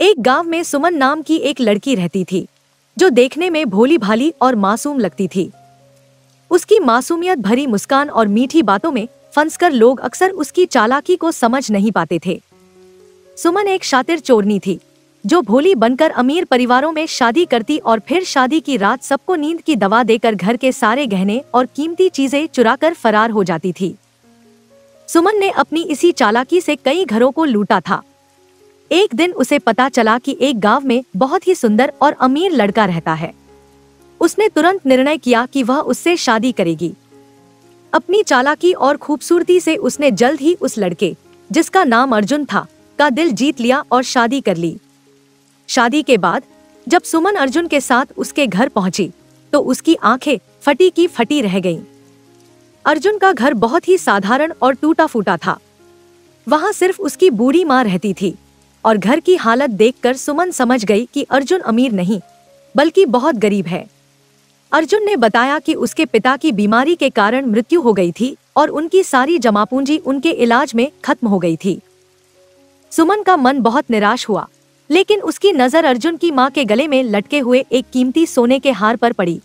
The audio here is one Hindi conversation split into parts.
एक गांव में सुमन नाम की एक लड़की रहती थी, जो देखने में भोली भाली और मासूम लगती थी। उसकी मासूमियत भरी मुस्कान और मीठी बातों में फंसकर लोग अक्सर उसकी चालाकी को समझ नहीं पाते थे। सुमन एक शातिर चोरनी थी, जो भोली बनकर अमीर परिवारों में शादी करती और फिर शादी की रात सबको नींद की दवा देकर घर के सारे गहने और कीमती चीजें चुराकर फरार हो जाती थी। सुमन ने अपनी इसी चालाकी से कई घरों को लूटा था। एक दिन उसे पता चला कि एक गांव में बहुत ही सुंदर और अमीर लड़का रहता है। उसने तुरंत निर्णय किया कि वह उससे शादी करेगी। अपनी चालाकी और खूबसूरती से उसने जल्द ही उस लड़के, जिसका नाम अर्जुन था, का दिल जीत लिया और शादी कर ली। शादी के बाद जब सुमन अर्जुन के साथ उसके घर पहुंची, तो उसकी आंखें फटी की फटी रह गईं। अर्जुन का घर बहुत ही साधारण और टूटा फूटा था। वहां सिर्फ उसकी बूढ़ी माँ रहती थी और घर की हालत देखकर सुमन समझ गई कि अर्जुन अमीर नहीं, बल्कि बहुत गरीब है। अर्जुन ने बताया कि उसके पिता की बीमारी के कारण मृत्यु हो गई थी और उनकी सारी जमापूंजी उनके इलाज में खत्म हो गई थी। सुमन का मन बहुत निराश हुआ, लेकिन उसकी नजर अर्जुन की मां के गले में लटके हुए एक कीमती सोने के हार पर पड़ी।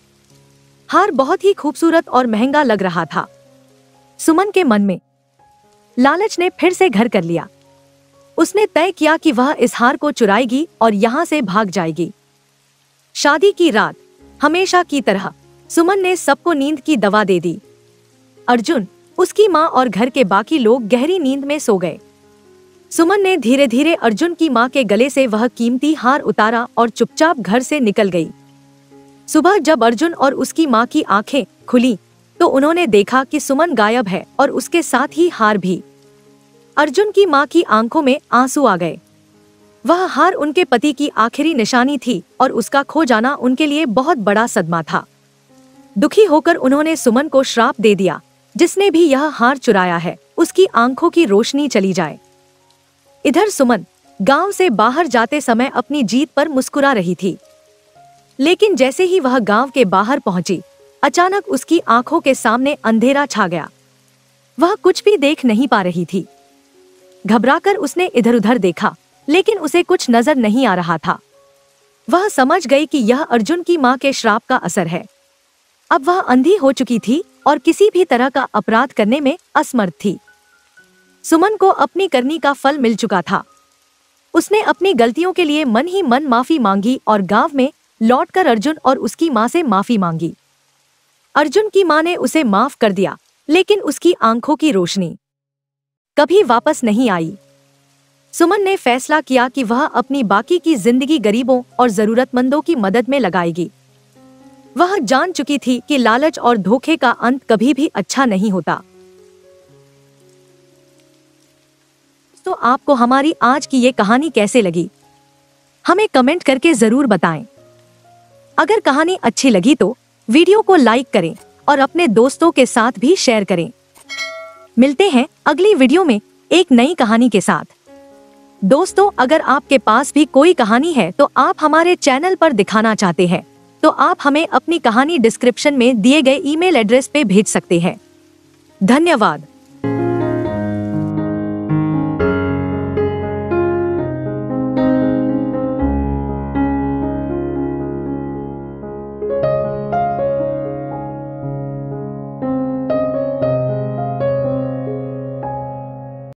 हार बहुत ही खूबसूरत और महंगा लग रहा था। सुमन के मन में लालच ने फिर से घर कर लिया। उसने तय किया कि वह इस हार को चुराएगी और यहाँ से भाग जाएगी। शादी की रात हमेशा की तरह सुमन ने सबको नींद की दवा दे दी। अर्जुन, उसकी माँ और घर के बाकी लोग गहरी नींद में सो गए। सुमन ने धीरे धीरे अर्जुन की माँ के गले से वह कीमती हार उतारा और चुपचाप घर से निकल गई। सुबह जब अर्जुन और उसकी माँ की आंखें खुली, तो उन्होंने देखा कि सुमन गायब है और उसके साथ ही हार भी। अर्जुन की माँ की आंखों में आंसू आ गए। वह हार उनके पति की आखिरी निशानी थी और उसका खो जाना उनके लिए बहुत बड़ा सदमा था। दुखी होकर उन्होंने सुमन को श्राप दे दिया, जिसने भी यह हार चुराया है, उसकी आंखों की रोशनी चली जाए। इधर सुमन गांव से बाहर जाते समय अपनी जीत पर मुस्कुरा रही थी, लेकिन जैसे ही वह गांव के बाहर पहुंची, अचानक उसकी आंखों के सामने अंधेरा छा गया। वह कुछ भी देख नहीं पा रही थी। घबराकर उसने इधर उधर देखा, लेकिन उसे कुछ नजर नहीं आ रहा था। वह समझ गई कि यह अर्जुन की मां के श्राप का असर है। अब वह अंधी हो चुकी थी और किसी भी तरह का अपराध करने में असमर्थ थी। सुमन को अपनी करनी का फल मिल चुका था। उसने अपनी गलतियों के लिए मन ही मन माफी मांगी और गांव में लौटकर अर्जुन और उसकी मां से माफी मांगी। अर्जुन की मां ने उसे माफ कर दिया, लेकिन उसकी आंखों की रोशनी कभी वापस नहीं आई। सुमन ने फैसला किया कि वह अपनी बाकी की जिंदगी गरीबों और जरूरतमंदों की मदद में लगाएगी। वह जान चुकी थी कि लालच और धोखे का अंत कभी भी अच्छा नहीं होता। तो आपको हमारी आज की ये कहानी कैसे लगी, हमें कमेंट करके जरूर बताएं। अगर कहानी अच्छी लगी तो वीडियो को लाइक करें और अपने दोस्तों के साथ भी शेयर करें। मिलते हैं अगली वीडियो में एक नई कहानी के साथ। दोस्तों, अगर आपके पास भी कोई कहानी है तो आप हमारे चैनल पर दिखाना चाहते हैं, तो आप हमें अपनी कहानी डिस्क्रिप्शन में दिए गए ईमेल एड्रेस पे भेज सकते हैं। धन्यवाद।